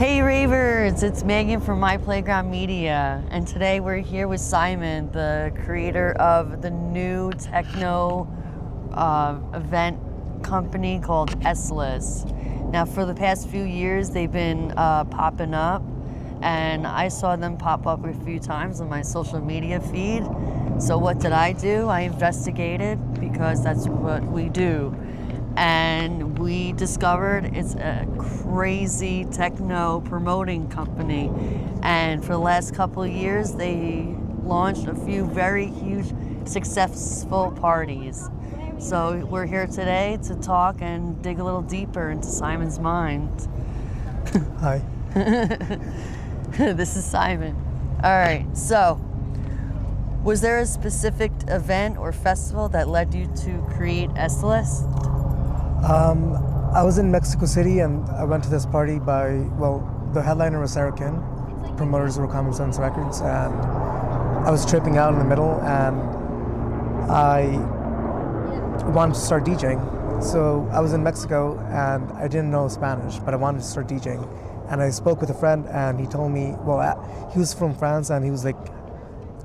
Hey Ravers, it's Megan from My Playground Media, and today we're here with Saimon, the creator of the new techno event company called SLIST. Now for the past few years they've been popping up, and I saw them pop up a few times on my social media feed. So what did I do? I investigated, because that's what we do. And we discovered it's a crazy techno promoting company. And for the last couple of years, they launched a few very huge, successful parties. So we're here today to talk and dig a little deeper into Simon's mind. Hi. This is Saimon. All right, so was there a specific event or festival that led you to create SLIST? I was in Mexico City and I went to this party the headliner was Sarah Kin, promoters were Common Sense Records, and I was tripping out in the middle and I wanted to start DJing. So I was in Mexico and I didn't know Spanish, but I wanted to start DJing. And I spoke with a friend and he told me, he was from France and he was like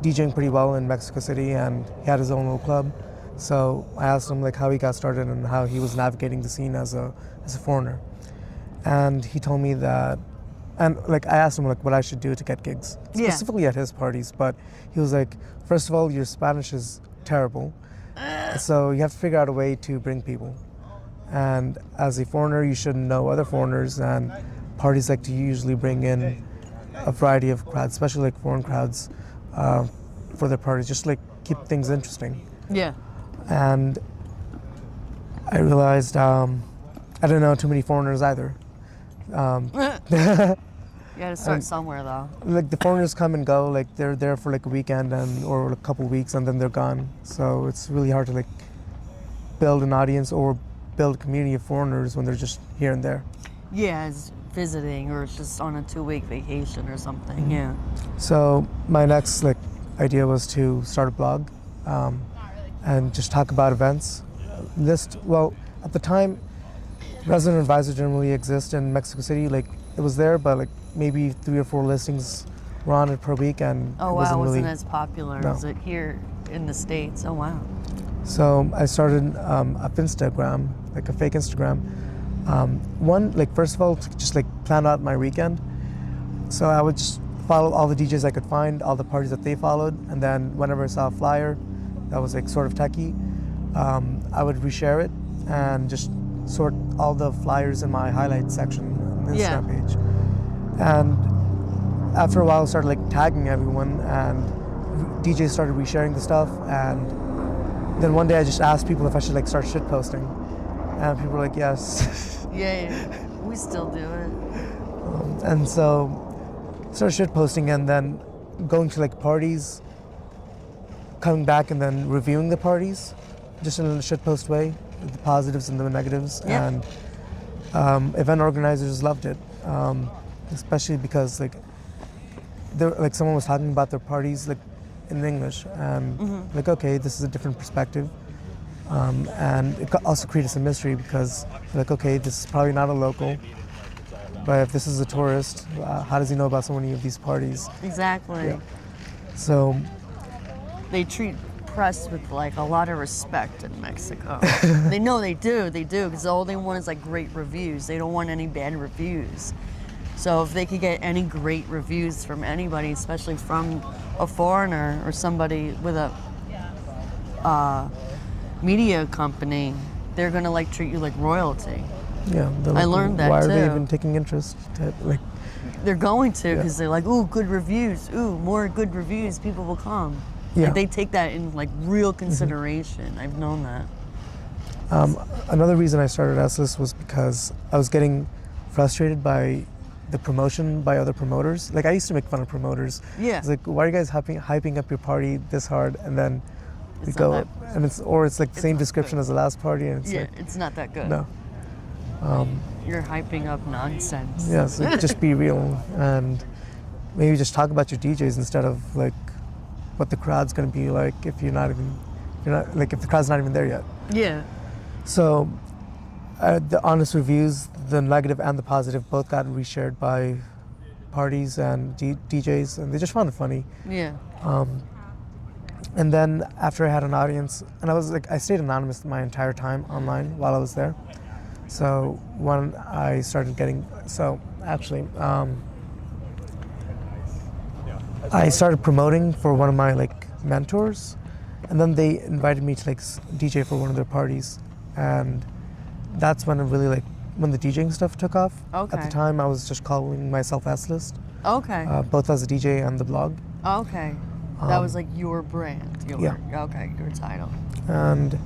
DJing pretty well in Mexico City and he had his own little club. So I asked him like how he got started and how he was navigating the scene as a foreigner. And he told me that, and like I asked him like what I should do to get gigs, specifically at his parties. But he was like, first of all, your Spanish is terrible. So you have to figure out a way to bring people. And as a foreigner, you should know other foreigners, and parties like to usually bring in a variety of crowds, especially like foreign crowds for their parties, just like keep things interesting. Yeah. And I realized I didn't know too many foreigners either. You gotta start somewhere though. Like the foreigners come and go, like they're there for like a weekend or a couple weeks and then they're gone. So it's really hard to like build an audience or build a community of foreigners when they're just here and there. Yeah, as visiting or just on a 2-week vacation or something. Mm-hmm. Yeah. So my next like idea was to start a blog. And just talk about events. At the time, resident advisor didn't really exist in Mexico City. Like it was there, but like maybe 3 or 4 listings were on it per week, and oh wow, it wasn't as popular no. as it here in the States. Oh wow. So I started a Instagram, like a fake Instagram. First of all, to just like plan out my weekend. So I would just follow all the DJs I could find, all the parties that they followed, and then whenever I saw a flyer that was like sort of techie, I would reshare it and just sort all the flyers in my highlights section on the Instagram page. And after a while I started like tagging everyone and DJs started resharing the stuff, and then one day I just asked people if I should like start shit posting, and people were like yes. Yeah, we still do it. And so started shit posting and then going to like parties, coming back and then reviewing the parties, just in a shitpost way, the positives and the negatives. Yeah. And event organizers loved it, especially because like someone was talking about their parties like in English, and like okay, this is a different perspective, and it also created some mystery because like okay, this is probably not a local, but if this is a tourist, how does he know about so many of these parties? Exactly. Yeah. So they treat press with like a lot of respect in Mexico. They do, because all they want is like great reviews. They don't want any bad reviews. So if they could get any great reviews from anybody, especially from a foreigner or somebody with a media company, they're gonna like treat you like royalty. Yeah, I learned that too. Why are they even taking interest? They're going to, because they're like, ooh, good reviews. Ooh, more good reviews, people will come. Yeah. Like, they take that in like real consideration. I've known that. Another reason I started SLIST was because I was getting frustrated by the promotion by other promoters. Like I used to make fun of promoters. Yeah. It's like, why are you guys hyping up your party this hard, and then you It's go not and it's like the same description as the last party, and it's like, it's not that good. no. You're hyping up nonsense. Yeah, so just be real and maybe just talk about your DJs instead of like what the crowd's gonna be like if the crowd's not even there yet. Yeah. So The honest reviews, the negative and the positive, both got reshared by parties and DJs, and they just found it funny. Yeah. And then after I had an audience, and I stayed anonymous my entire time online while I was there. So when I started getting, I started promoting for one of my mentors, and then they invited me to DJ for one of their parties, and that's when it really when the DJing stuff took off. Okay. At the time, I was just calling myself SLIST. Okay. Both as a DJ and the blog. Okay. That was your brand. Yeah. Okay, your title. And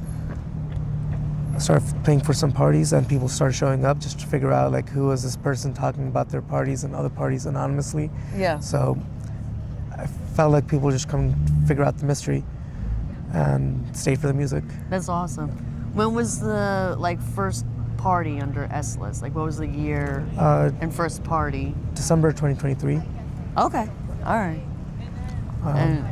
I started playing for some parties, and people started showing up just to figure out who was this person talking about their parties and other parties anonymously. Yeah. So I felt like people just come figure out the mystery and stayed for the music. That's awesome. When was the first party under SLIST? What was the year and first party? December 2023. Okay. All right. And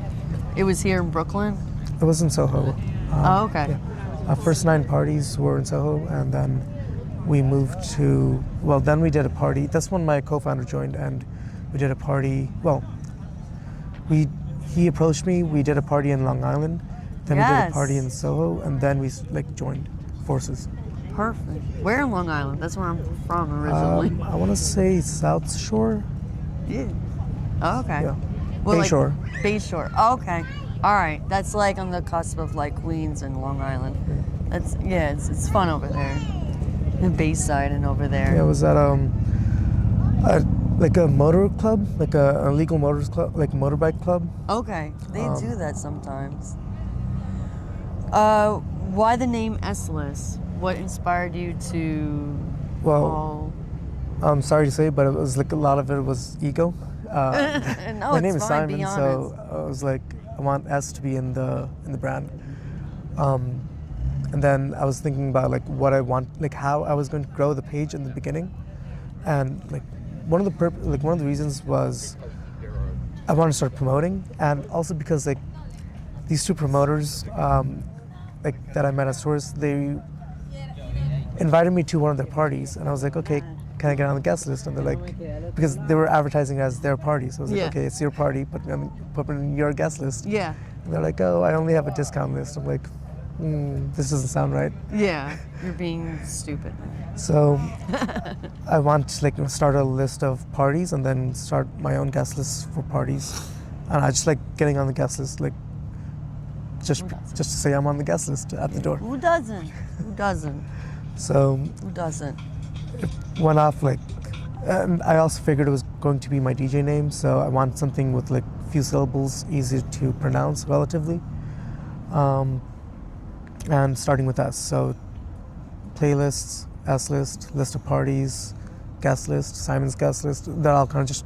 it was here in Brooklyn? It was in Soho. Okay. Yeah. Our first 9 parties were in Soho, and then we moved to, then we did a party. That's when my co-founder joined, and we did a party. He approached me, we did a party in Long Island, then we did a party in Soho, and then we joined forces. Perfect. Where in Long Island? That's where I'm from originally. I want to say South Shore. Yeah. Oh, okay. Yeah. Bayshore. Bayshore. Oh, okay. All right. That's on the cusp of Queens and Long Island. Yeah. It's fun over there. The Bayside and over there. Yeah, it was at a motor club, a illegal motors club, motorbike club. Okay. They do that sometimes. Why the name SLIST? What inspired you to I'm sorry to say, but it was a lot of it was ego. No, my name is fine, Saimon, so I was I want S to be in the brand. And then I was thinking about what I want, how I was going to grow the page in the beginning, and one of the reasons was I wanted to start promoting, and also because these 2 promoters that I met at stores, they invited me to one of their parties, and I was okay, can I get on the guest list? And they're because they were advertising as their party, so I was okay, it's your party, put me on your guest list. Yeah. And they're oh, I only have a discount list. I'm this doesn't sound right. Yeah, you're being stupid. So I want to start a list of parties and then start my own guest list for parties, and I just getting on the guest list, just to say I'm on the guest list at the door. Who doesn't? Who doesn't? So who doesn't? It went off and I also figured it was going to be my DJ name, so I want something with few syllables, easy to pronounce relatively, and starting with S. So playlists, SLIST, list of parties, guest list, Simon's guest list. That all kind of just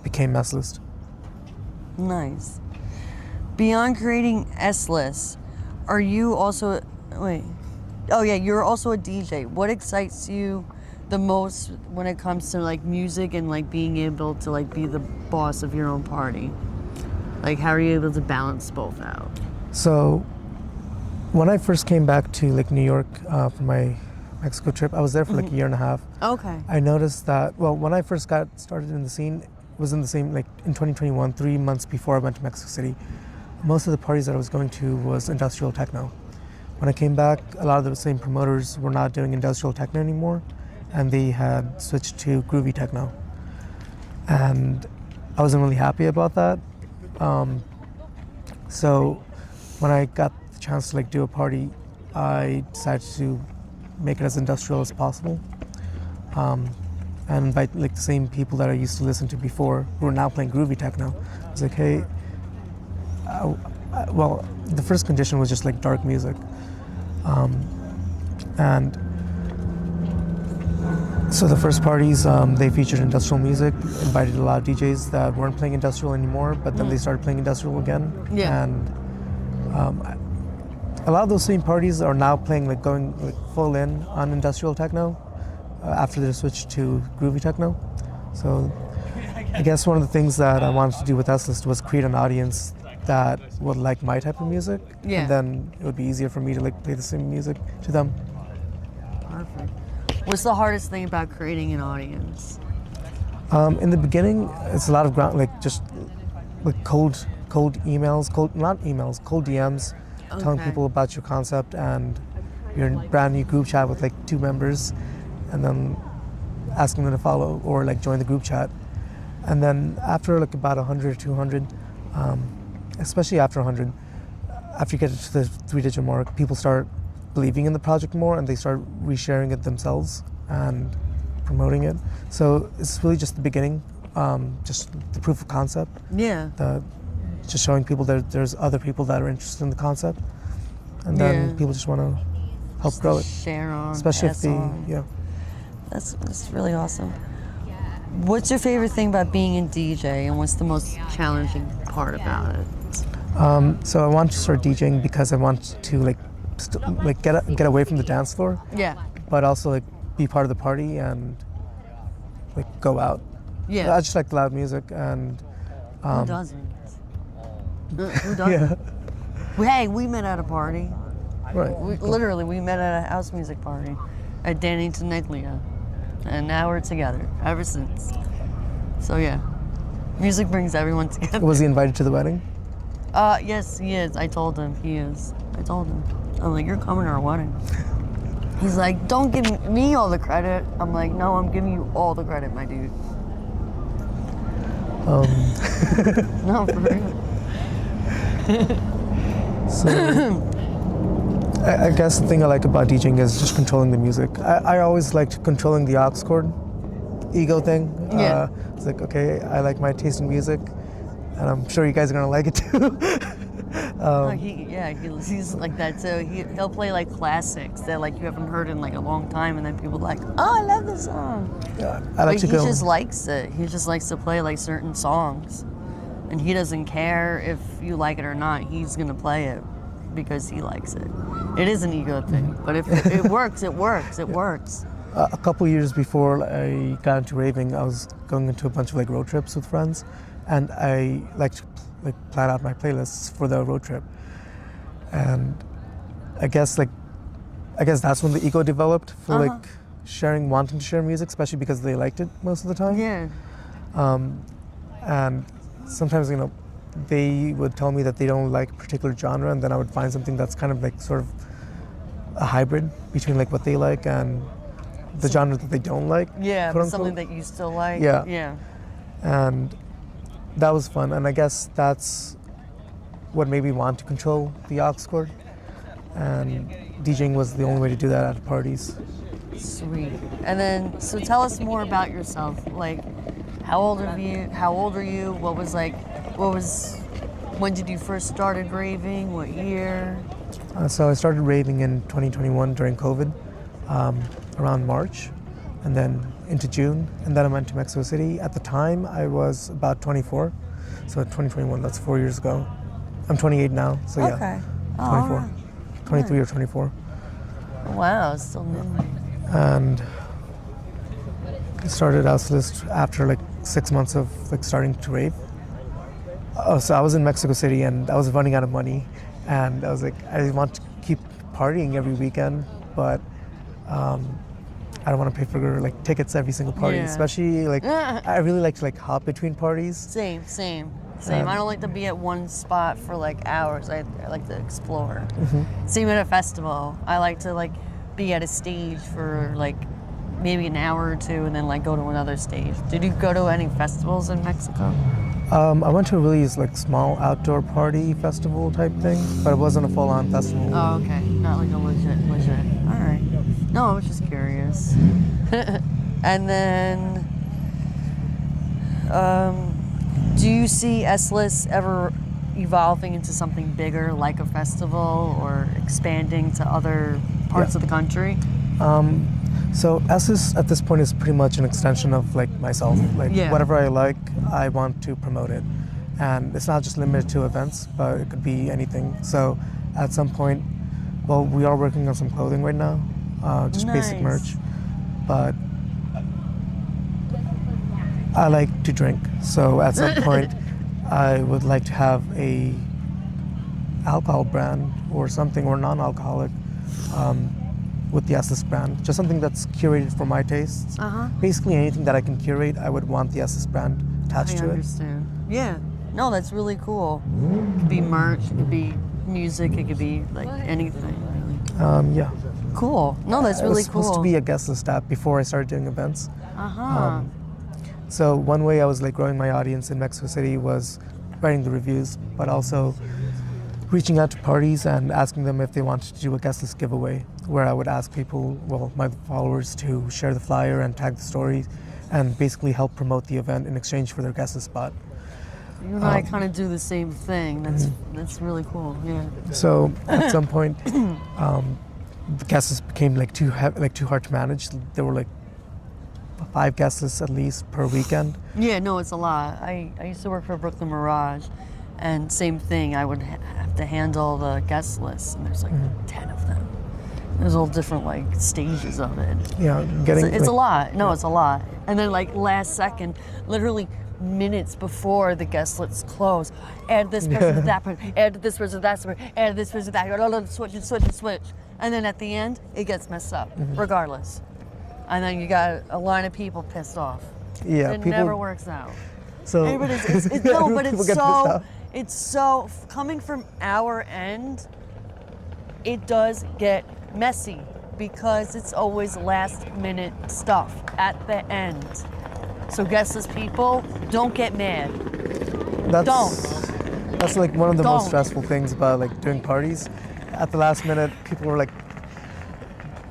became SLIST. Nice. Beyond creating SLIST, are you also you're also a DJ. What excites you the most when it comes to music and being able to be the boss of your own party? How are you able to balance both out? So when I first came back to New York for my Mexico trip, I was there for a year and a half. Okay. I noticed that when I first got started in the scene, it was in the same in 2021, 3 months before I went to Mexico City. Most of the parties that I was going to was industrial techno. When I came back, a lot of the same promoters were not doing industrial techno anymore, and they had switched to groovy techno. And I wasn't really happy about that. So when I got the chance to do a party, I decided to make it as industrial as possible, and invite the same people that I used to listen to before who are now playing groovy techno. I was hey, the first condition was just dark music, and so the first parties, they featured industrial music, invited a lot of DJs that weren't playing industrial anymore, but then they started playing industrial again. Yeah. And a lot of those same parties are now playing, going full in on industrial techno after they switched to groovy techno. So I guess one of the things that I wanted to do with SLIST was create an audience that would like my type of music. Yeah. And then it would be easier for me to play the same music to them. Perfect. What's the hardest thing about creating an audience? In the beginning, it's a lot of just like cold emails, not emails, cold DMs, telling people about your concept, and you're in a brand new group chat with like 2 members, and then asking them to follow or like join the group chat. And then after like about 100 or 200, especially after 100, after you get to the 3-digit mark, people start believing in the project more, and they start resharing it themselves and promoting it. So it's really just the beginning, just the proof of concept. Yeah. Just showing people that there's other people that are interested in the concept, and then people just want to help Just grow it. Share on. Especially if pass they, on. yeah. That's really awesome. What's your favorite thing about being a DJ, and what's the most challenging part about it? So I want to start DJing because I want to like get away from the dance floor, Yeah. but also like be part of the party and like go out. Yeah. I just like loud music, and Who doesn't? Who doesn't? Hey, we met at a party. right. We met at a house music party at Dannington Neglia, and now we're together ever since. So yeah, music brings everyone together. Was he invited to the wedding? Yes, he is. I told him he is. I told him. I'm like, you're coming to our wedding. He's like, don't give me all the credit. I'm like, no, I'm giving you all the credit, my dude. No, for real. So I guess the thing I like about DJing is just controlling the music. I always liked controlling the aux cord ego thing. Yeah. It's like, okay, I like my taste in music, and I'm sure you guys are gonna like it too. He's like that too. He'll play like classics that like you haven't heard in like a long time, and then people are like, oh, I love this song. Yeah, I like But to he go. just likes it. He just likes to play like certain songs, and he doesn't care if you like it or not. He's gonna play it because he likes it. It is an ego thing, but if it works, it works. It works. A couple years before I got into raving, I was going into a bunch of like road trips with friends, and I like to plan out my playlists for the road trip. And I guess that's when the ego developed for like wanting to share music, especially because they liked it most of the time. Yeah. And sometimes, they would tell me that they don't like a particular genre, and then I would find something that's kind of like sort of a hybrid between like what they like and the genre that they don't like. Yeah, quote but something unquote. that you still like. Yeah. Yeah. And that was fun, and I guess that's what made me want to control the aux cord, and DJing was the only way to do that at parties. Sweet. And then, so tell us more about yourself. Like, how old are you? When did you first started raving? What year? So I started raving in 2021 during COVID, around March, and then into June, and then I went to Mexico City. At the time, I was about 24, so 2021, that's 4 years ago. I'm 28 now, so yeah, Okay. 24, Alright. 23 or 24. Wow, it's still new. And I started SLIST after like 6 months of like starting to rave. Oh, so I was in Mexico City and I was running out of money, and I was like, I want to keep partying every weekend, but I don't want to pay for like tickets every single party, Yeah. especially like I really like to like hop between parties. Same. I don't like to be at one spot for like hours. I like to explore. Same at a festival. I like to like be at a stage for like maybe an hour or two, and then like go to another stage. Did you go to any festivals in Mexico? I went to a really like small outdoor party festival type thing, but it wasn't a full-on festival. Oh, okay. Not like a legit. All right. No, I was just curious. And then, do you see SLIST ever evolving into something bigger, like a festival, or expanding to other parts of the country? So SLIST at this point is pretty much an extension of like myself. Like whatever I like, I want to promote it. And it's not just limited to events, but it could be anything. So at some point, well, we are working on some clothing right now, just basic merch. But I like to drink. So at some point, I would like to have a alcohol brand or something, or non-alcoholic, with the SLIST brand. Just something that's curated for my tastes. Basically anything that I can curate, I would want the SLIST brand attached to it. I understand. Yeah. No, that's really cool. It could be merch, it could be music, it could be like anything, really. Yeah. Cool. No, that's really It was supposed to cool. be a guest list app before I started doing events. Uh-huh. So one way I was like growing my audience in Mexico City was writing the reviews, but also reaching out to parties and asking them if they wanted to do a guest list giveaway, where I would ask people, well, my followers, to share the flyer and tag the story and basically help promote the event in exchange for their guest list spot. You and I kind of do the same thing. That's really cool. Yeah. So at some point, the guest list became like too hard to manage. There were like 5 guest lists at least per weekend. Yeah, no, it's a lot. I used to work for Brooklyn Mirage, and same thing. I would have to handle the guest lists, and there's like 10 of them. There's all different like stages of it. Yeah, It's a lot. No, it's a lot. And then like last second, literally minutes before the guest lists close, add this person to that person, add this person to that person, add this person to that, switch. And then at the end, it gets messed up, regardless. And then you got a line of people pissed off. Yeah, It people never works out. So No, but people get pissed off. it's so, coming from our end, it does get messy because it's always last minute stuff at the end. So guest list people, don't get mad. That's like one of the most stressful things about like doing parties. At the last minute, people were like,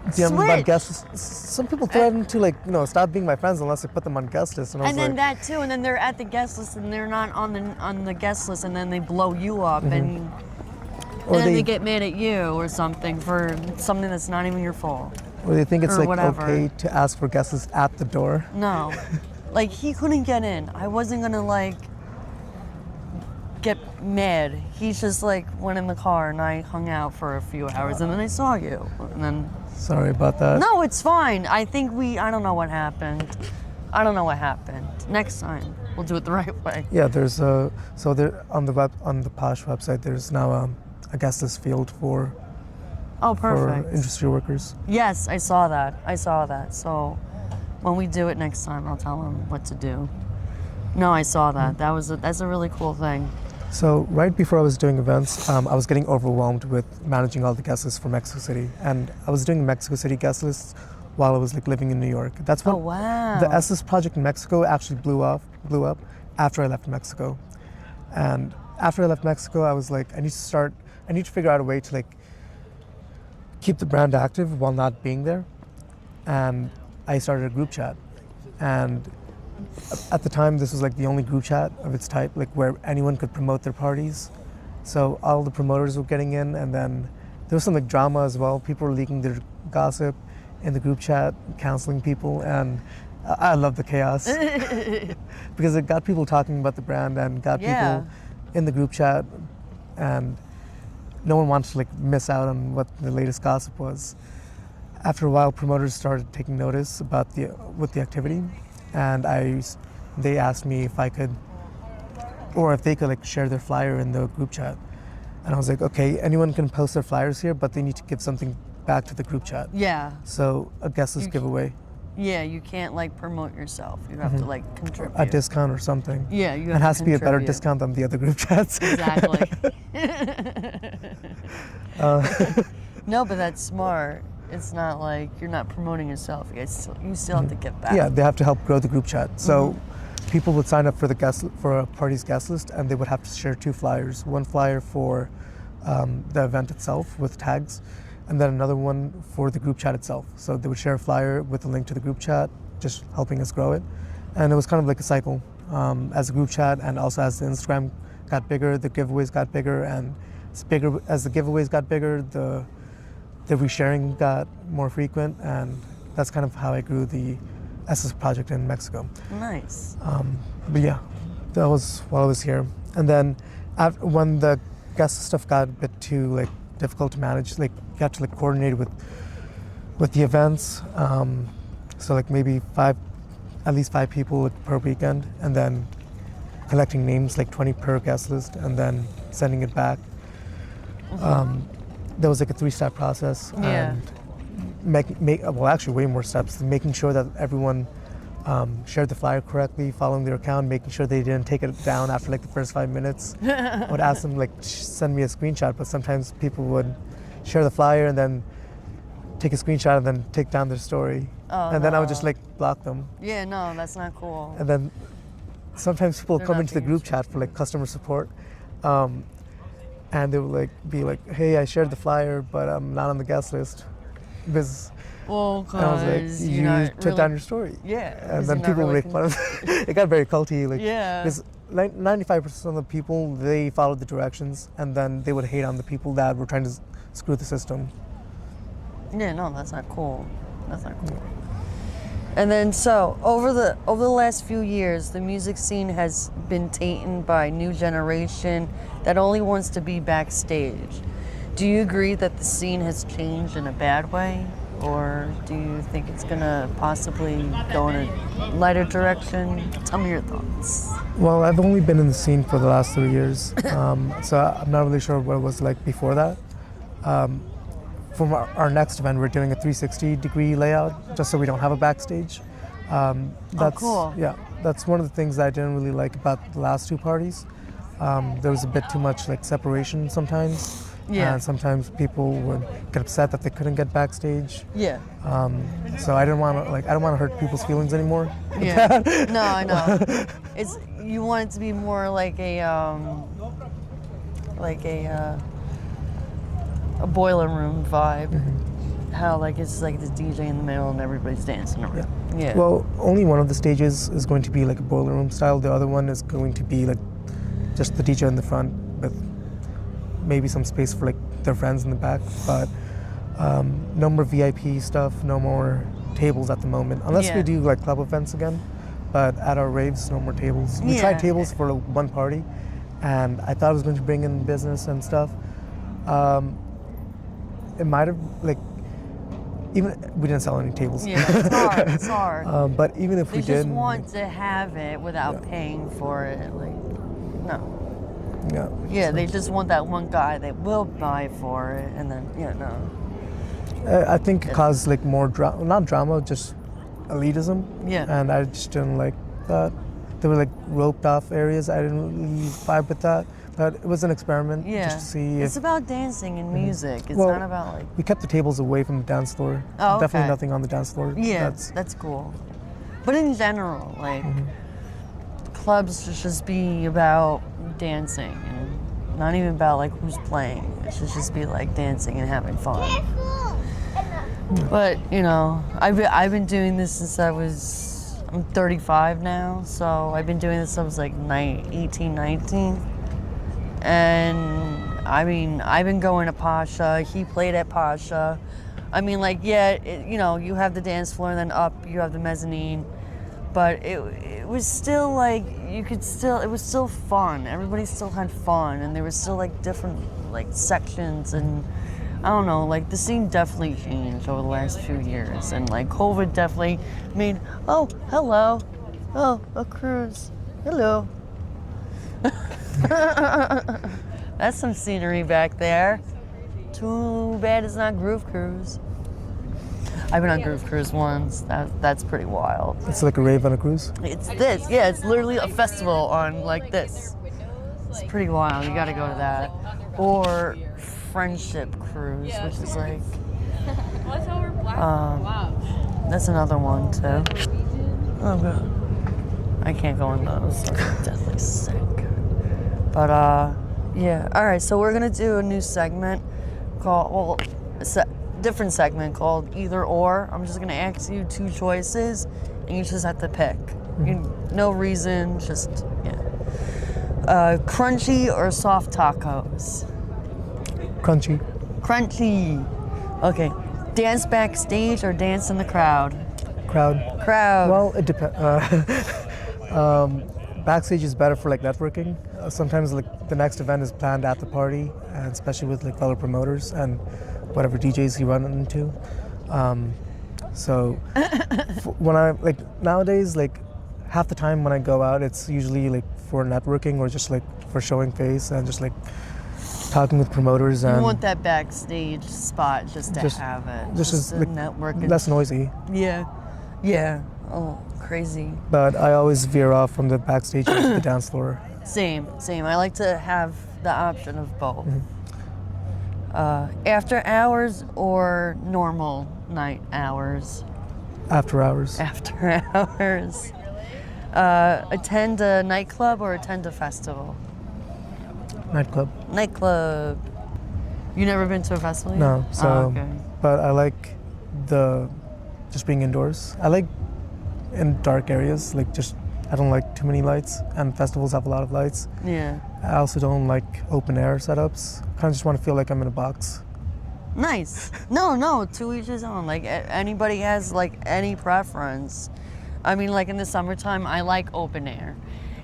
about guest lists. Some people threaten to like, stop being my friends unless I put them on guest list. And then that too, and then they're at the guest list and they're not on the guest list, and then they blow you up, and then they get mad at you or something for something that's not even your fault. Or they think it's or like whatever. okay to ask for guest lists at the door. No, like he couldn't get in. I wasn't gonna like get mad. He's just like went in the car and I hung out for a few hours and then I saw you and then. Sorry about that. No, it's fine. I think I don't know what happened. Next time, we'll do it the right way. Yeah, there's so there on the Posh website, there's now a guest list field for Perfect. industry workers. Yes, I saw that. So when we do it next time, I'll tell him what to do. No, I saw that. That's a really cool thing. So right before I was doing events, I was getting overwhelmed with managing all the guest lists for Mexico City, and I was doing Mexico City guest lists while I was like living in New York. That's when the SLIST project in Mexico actually blew up after I left Mexico. And after I left Mexico, I was like, I need to figure out a way to like keep the brand active while not being there. And I started a group chat. And at the time, this was like the only group chat of its type, like where anyone could promote their parties. So all the promoters were getting in, and then there was some like drama as well. People were leaking their gossip in the group chat, counseling people, and I love the chaos because it got people talking about the brand and got people in the group chat, and no one wanted to like miss out on what the latest gossip was. After a while, promoters started taking notice about the activity, and they asked me if I could, or if they could like share their flyer in the group chat. And I was like, okay, anyone can post their flyers here, but they need to give something back to the group chat. Yeah. So a guest list giveaway. Yeah, you can't like promote yourself. You have to like contribute. A discount or something. Yeah, you have It has to be a better contribute. discount than the other group chats. Exactly. No, but that's smart. It's not like you're not promoting yourself. You still have to get back. Yeah, they have to help grow the group chat. So people would sign up for a party's guest list, and they would have to share 2 flyers. One flyer for the event itself with tags, and then another one for the group chat itself. So they would share a flyer with a link to the group chat, just helping us grow it. And it was kind of like a cycle. As the group chat and also as the Instagram got bigger, the giveaways got bigger, and as the giveaways got bigger, the resharing got more frequent, and that's kind of how I grew the SLIST project in Mexico. Nice. But yeah, that was while I was here. And then when the guest stuff got a bit too like difficult to manage, like you have to like coordinate with the events. So like maybe at least 5 people per weekend, and then collecting names like 20 per guest list, and then sending it back. There was like a 3-step process, and well, actually way more steps, making sure that everyone shared the flyer correctly, following their account, making sure they didn't take it down after like the first 5 minutes. I would ask them like send me a screenshot, but sometimes people would share the flyer and then take a screenshot and then take down their story. Oh, and then I would just like block them. Yeah, no, that's not cool. And then sometimes people They're come not into the being group chat for like customer support, and they would like be like, "Hey, I shared the flyer, but I'm not on the guest list." Because Well, and I was because like, you're "You not took really, down your story." yeah. And 'cause then you're not people really make fun of it. It got very culty. Like, Yeah. because 95% of the people, they followed the directions, and then they would hate on the people that were trying to screw the system. Yeah, no, that's not cool. That's not cool. And then so over the last few years, the music scene has been tainted by a new generation that only wants to be backstage. Do you agree that the scene has changed in a bad way, or do you think it's gonna possibly go in a lighter direction? Tell me your thoughts. Well, I've only been in the scene for the last 3 years, so I'm not really sure what it was like before that. For our next event, we're doing a 360-degree layout, just so we don't have a backstage. That's, cool. Yeah, that's one of the things that I didn't really like about the last two parties. There was a bit too much like separation sometimes. Yeah. And sometimes people would get upset that they couldn't get backstage. Yeah. So I don't want to hurt people's feelings anymore. Yeah. No, I know. It's you want it to be more like a boiler room vibe. Mm-hmm. How like it's like the DJ in the middle and everybody's dancing around. Yeah. Well, only one of the stages is going to be like a boiler room style. The other one is going to be like just the DJ in the front with maybe some space for like their friends in the back. But no more VIP stuff, no more tables at the moment. Unless we do like club events again. But at our raves, no more tables. We tried tables for one party, and I thought it was going to bring in business and stuff. It might have like even we didn't sell any tables. Yeah, it's hard. It's hard. But even if They we just did, want to have it without paying for it. Like, no. yeah. Yeah, they just want that one guy that will buy for it, and then no. I think it caused like more drama, not drama, just elitism. Yeah. And I just didn't like that. There were like roped off areas. I didn't really vibe with that. But it was an experiment just to see It's if about dancing and music. It's Well, not about like. we kept the tables away from the dance floor. Oh, okay. Definitely nothing on the dance floor. Yeah, that's cool. But in general, like clubs should just be about dancing and not even about like who's playing. It should just be like dancing and having fun. But I've been doing this since I'm 35 now, so I've been doing this since I was like 18, 19. And I mean, I've been going to Pasha. He played at Pasha. I mean, like, you have the dance floor, and then up you have the mezzanine. But it was still like it was still fun. Everybody still had fun, and there was still like different like sections, and I don't know, like the scene definitely changed over the last few years, and like COVID definitely made. Oh, hello, a cruise, hello. That's some scenery back there. Too bad it's not Groove Cruise. I've been on Groove Cruise once. That's pretty wild. It's like a rave on a cruise. It's this. Yeah, it's literally a festival on like this. It's pretty wild. You gotta go to that. Or Friendship Cruise, which is like that's another one too. Oh god. I can't go in those. I'm deathly sick. But yeah. All right. So we're gonna do a new segment called different segment called Either Or. I'm just gonna ask you two choices, and you just have to pick. No reason, just crunchy or soft tacos. Crunchy. Crunchy. Okay. Dance backstage or dance in the crowd? Crowd. Crowd. Well, it depends. Backstage is better for like networking. Sometimes like the next event is planned at the party, and especially with like fellow promoters and whatever DJs you run into. So when I like nowadays, like half the time when I go out, it's usually like for networking or just like for showing face and just like talking with promoters, You and want that backstage spot just to have it. just to like, network. less noisy. Yeah. Yeah. Oh, crazy. But I always veer off from the backstage to the dance floor. Same. I like to have the option of both. Mm-hmm. After hours or normal night hours? After hours. After hours. Attend a nightclub or attend a festival? Nightclub. Nightclub. You never been to a festival yet? No. So, okay. but I like just being indoors. I like in dark areas. I don't like too many lights, and festivals have a lot of lights. Yeah. I also don't like open air setups. Kind of just want to feel like I'm in a box. Nice. No, to each his own. Like anybody has like any preference. I mean, like in the summertime, I like open air.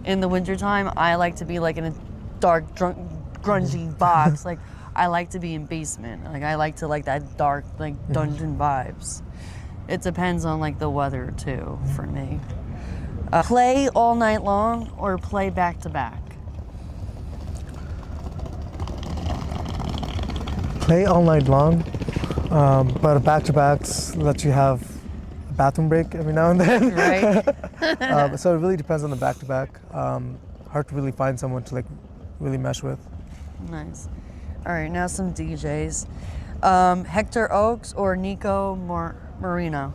In the wintertime, I like to be like in a dark, grungy box. Like I like to be in basement. Like I like to like that dark, like dungeon vibes. It depends on like the weather too for me. Play all night long or play back to back? Play all night long, but back-to-backs let you have a bathroom break every now and then. Right. So it really depends on the back-to-back. Hard to really find someone to like really mesh with. Nice. All right, now some DJs. Hector Oaks or Nico Marino?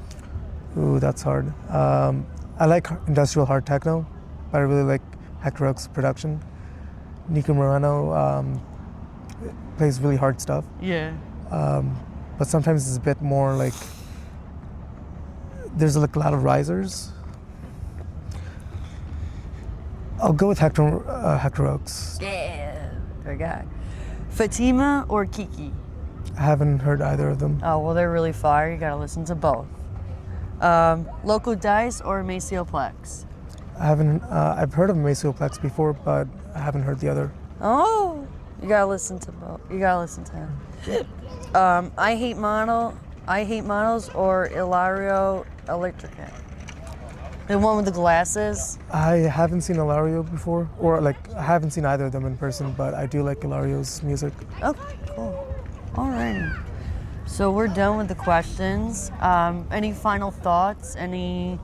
Ooh, that's hard. I like industrial hard techno, but I really like Hector Oaks' production. Nico Moreno plays really hard stuff. Yeah. But sometimes it's a bit more like there's like a lot of risers. I'll go with Hector Oaks. Yeah. Good guy. Fatima or Kiki? I haven't heard either of them. Oh, well, they're really fire. You gotta listen to both. Loco Dice or Maceo Plex? I haven't. I've heard of Maceo-Plex before, but I haven't heard the other. Oh, you gotta listen to both. You gotta listen to him. I Hate Models or Ilario Electrica? The one with the glasses? I haven't seen Ilario before, or like I haven't seen either of them in person, but I do like Ilario's music. Okay, cool. Alrighty. So we're done with the questions. Any final thoughts? Any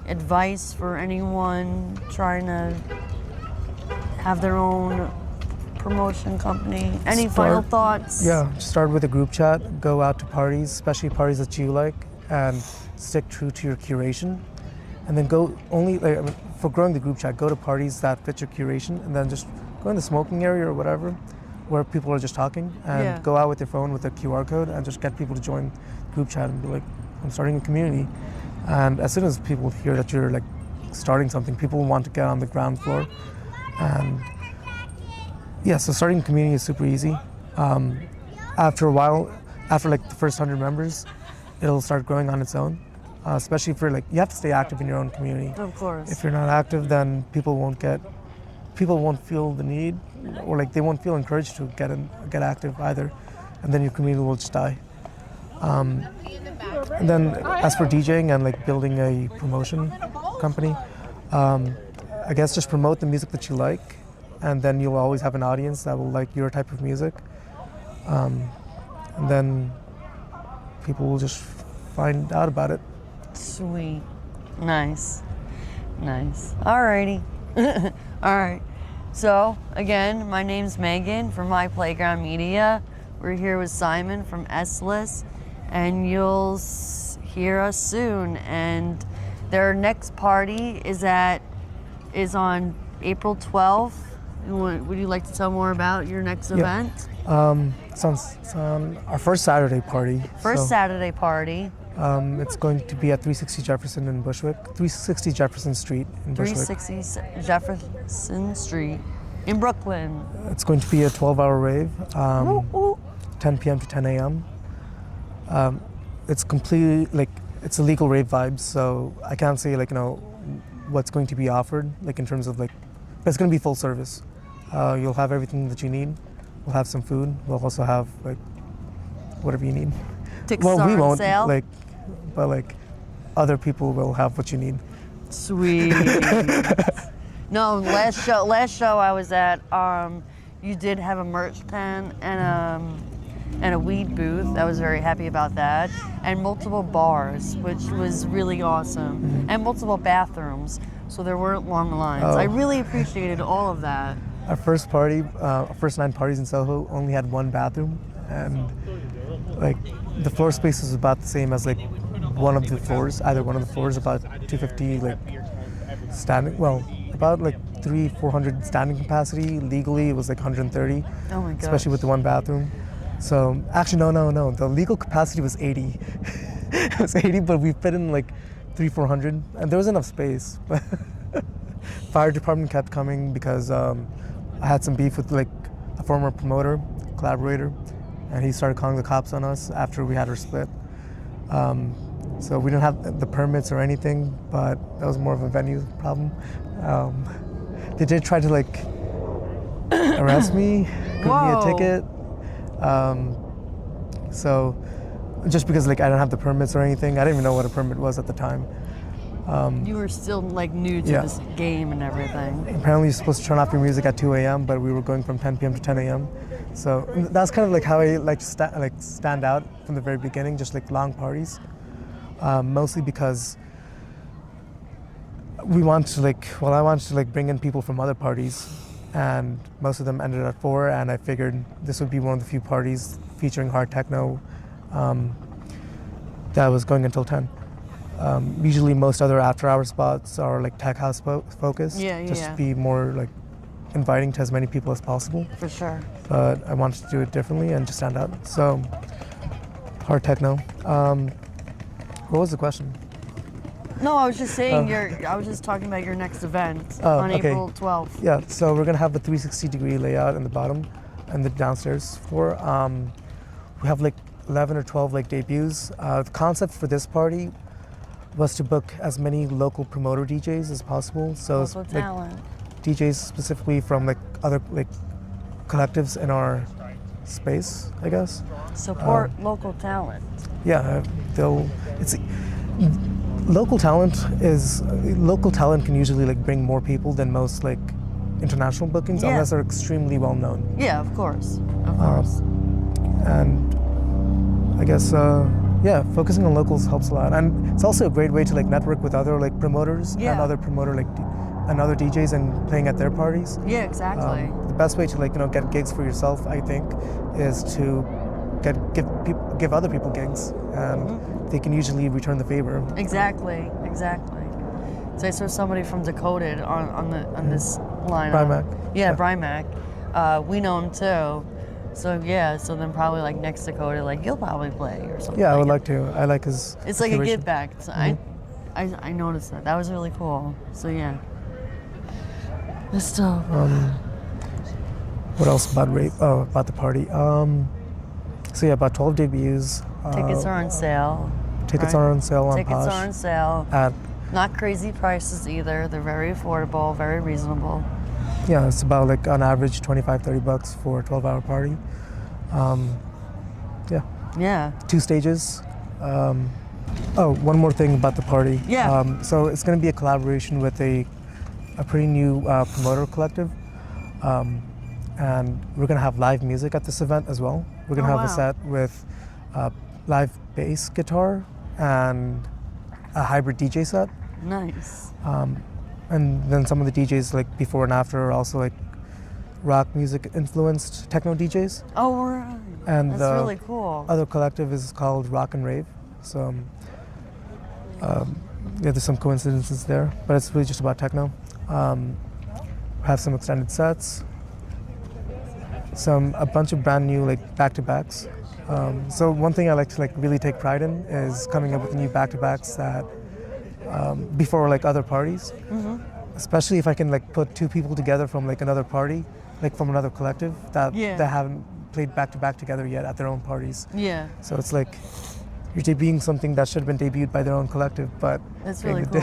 advice for anyone trying to have their own promotion company? Any final thoughts? Yeah, start with a group chat. Go out to parties, especially parties that you like, and stick true to your curation. And then go only for growing the group chat. Go to parties that fit your curation, and then just go in the smoking area or whatever, where people are just talking, and go out with your phone with a QR code and just get people to join the group chat and be like, I'm starting a community. And as soon as people hear that you're like starting something, people will want to get on the ground floor. And yeah, so starting a community is super easy. After a while, after like the first 100 members, it'll start growing on its own. Especially for like, you have to stay active in your own community. Of course. If you're not active, then people won't feel the need, or like they won't feel encouraged to get active either, and then your community will just die. And then as for DJing and like building a promotion company, I guess just promote the music that you like, and then you'll always have an audience that will like your type of music, and then people will just find out about it. Sweet. Nice. Alrighty. All right. So, again, my name's Megan from My Playground Media. We're here with Saimon from SLIST, and you'll hear us soon. And their next party is on April 12th. Would you like to tell more about your next event? It's on our first Saturday party. Saturday party. It's going to be at 360 Jefferson in Bushwick, 360 Jefferson Street in Bushwick. 360 Jefferson Street in Brooklyn. It's going to be a 12-hour rave, 10 p.m. to 10 a.m. It's completely it's a legal rave vibes, so I can't say what's going to be offered in terms of but it's going to be full service. You'll have everything that you need. We'll have some food. We'll also have whatever you need. Tickets are we on won't, sale? but other people will have what you need. Sweet. No, last show I was at, you did have a merch tent and a weed booth. I was very happy about that. And multiple bars, which was really awesome. And multiple bathrooms, so there weren't long lines. I really appreciated all of that. Our first party, our first 9 parties in Soho only had 1 bathroom, and like the floor space was about the same as like one of the floors. Either one of the floors about 250 like standing. Well, about like 300-400 standing capacity. Legally, it was like 130. Oh my god! Especially with the 1 bathroom. So actually, no. The legal capacity was 80. It was 80, but we fit in like 300-400, and there was enough space. But fire department kept coming because I had some beef with like a former promoter, collaborator, and he started calling the cops on us after we had our split. So we didn't have the permits or anything, but that was more of a venue problem. They did try to like arrest me, give me a ticket. So just because like I didn't have the permits or anything, I didn't even know what a permit was at the time. You were still like new to this game and everything. Apparently you're supposed to turn off your music at 2 a.m., but we were going from 10 p.m. to 10 a.m. So that's kind of like how I like to stand out from the very beginning, just like long parties. Mostly because I wanted to like bring in people from other parties, and most of them ended at 4, and I figured this would be one of the few parties featuring hard techno that was going until 10. Usually most other after-hour spots are like tech house focused, just to be more like inviting to as many people as possible. For sure. But I wanted to do it differently and just stand out. So, hard techno. What was the question? No, I was just saying I was just talking about your next event on April 12th. Yeah, so we're gonna have a 360-degree layout in the bottom and the downstairs floor. We have like 11 or 12 like debuts. The concept for this party was to book as many local promoter DJs as possible. So local talent. DJs specifically from like other like collectives in our space, I guess. Support local talent. Yeah, local talent can usually like bring more people than most like international bookings unless they're extremely well known. Yeah, of course. Of course. And I guess focusing on locals helps a lot, and it's also a great way to like network with other like promoters and other DJs and playing at their parties. Yeah, exactly. The best way to like get gigs for yourself, I think, is to give other people gigs, and they can usually return the favor. Exactly. So I saw somebody from Decoded on this lineup. Brymac. Yeah, Brymac. We know him too. So then probably like next Dakota, like you'll probably play or something. Yeah, I would like to. I like his. It's like a give back. So I noticed that. That was really cool. So yeah. It's dope. What else about the party? So yeah, about 12 debuts. Tickets are on sale. Tickets are on sale on Tickets Posh. are on sale. At not crazy prices either. They're very affordable, very reasonable. Yeah, it's about like on average $25-30 for a 12-hour party. Yeah. 2 stages. One more thing about the party. Yeah. So it's going to be a collaboration with a pretty new promoter collective. And we're going to have live music at this event as well. We're going to have a set with live bass guitar and a hybrid DJ set. Nice. And then some of the DJs like before and after are also like rock music influenced techno DJs. Oh, right. And that's really cool. Other collective is called Rock and Rave. So there's some coincidences there, but it's really just about techno. We have some extended sets, a bunch of brand new like back-to-backs. So one thing I like to like really take pride in is coming up with new back-to-backs that before like other parties, especially if I can like put 2 people together from like another party, like from another collective that haven't played back-to-back together yet at their own parties. Yeah. So it's like you're debuting something that should have been debuted by their own collective, but that's really cool.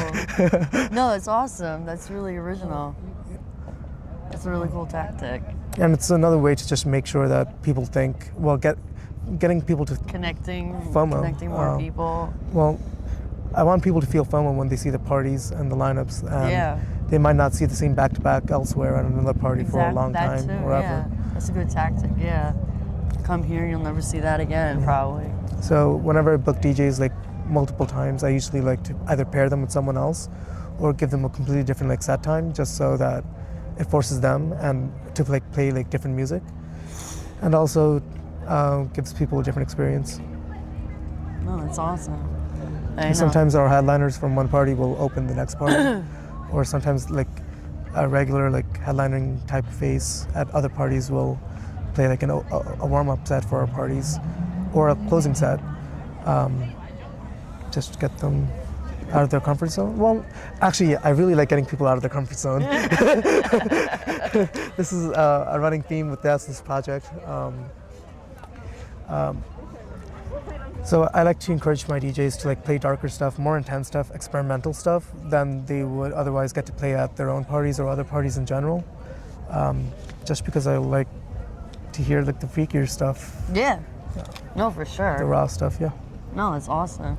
No, that's awesome. That's really original. That's a really cool tactic. And it's another way to just make sure that people think, getting people to connecting more people. Well, I want people to feel FOMO when they see the parties and the lineups. And they might not see the same back-to-back elsewhere at another party for a long time or ever. That's a good tactic, yeah. Come here, you'll never see that again, probably. So whenever I book DJs like multiple times, I usually like to either pair them with someone else or give them a completely different like set time, just so that it forces them and to like play like different music, and also gives people a different experience. Oh, that's awesome. I know. Sometimes our headliners from one party will open the next party, or sometimes like a regular like headlining type of face at other parties will play like a warm-up set for our parties, or a closing set, just to get them out of their comfort zone. Well, actually, I really like getting people out of their comfort zone. This is a running theme with the SLIST project. So I like to encourage my DJs to like play darker stuff, more intense stuff, experimental stuff than they would otherwise get to play at their own parties or other parties in general. Just because I like to hear like the freakier stuff. Yeah. No, for sure. The raw stuff, yeah. No, that's awesome.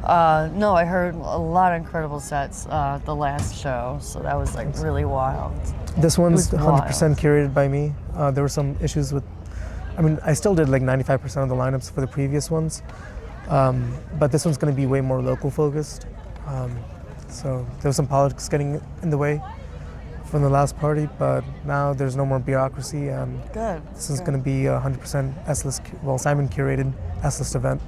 No, I heard a lot of incredible sets the last show, so that was like really wild. This one's It was 100% wild. curated by me. There were some issues with, I mean, I still did like 95% of the lineups for the previous ones, but this one's going to be way more local focused. So there was some politics getting in the way from the last party, but now there's no more bureaucracy, and Good. this is going to be a 100% SLIST, well, Saimon curated SLIST event.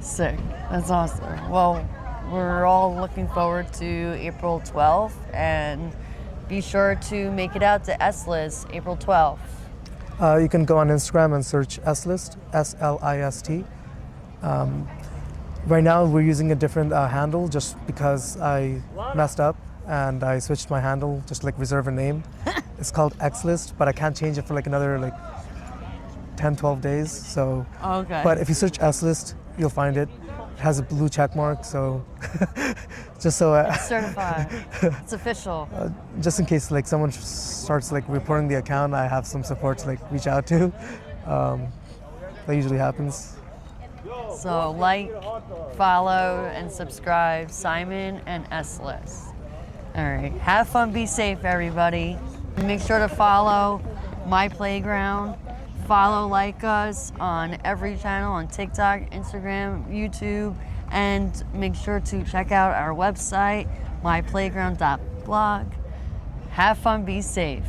Sick. That's awesome. Well, we're all looking forward to April 12th, and be sure to make it out to SLIST April 12th. You can go on Instagram and search SLIST, SLIST. Right now we're using a different handle just because I messed up and I switched my handle just to like reserve a name. It's called XList, but I can't change it for like another like 10, 12 days. So, Okay. but if you search SLIST, you'll find it. It has a blue check mark, so just so It's certified. It's official. just in case like someone starts like reporting the account, I have some support to like reach out to. That usually happens. So like, follow, and subscribe Saimon and SLIST. All right. Have fun. Be safe, everybody. Make sure to follow My Playground. Follow, like us on every channel on TikTok, Instagram, YouTube, and make sure to check out our website, myplayground.blog. Have fun. Be safe.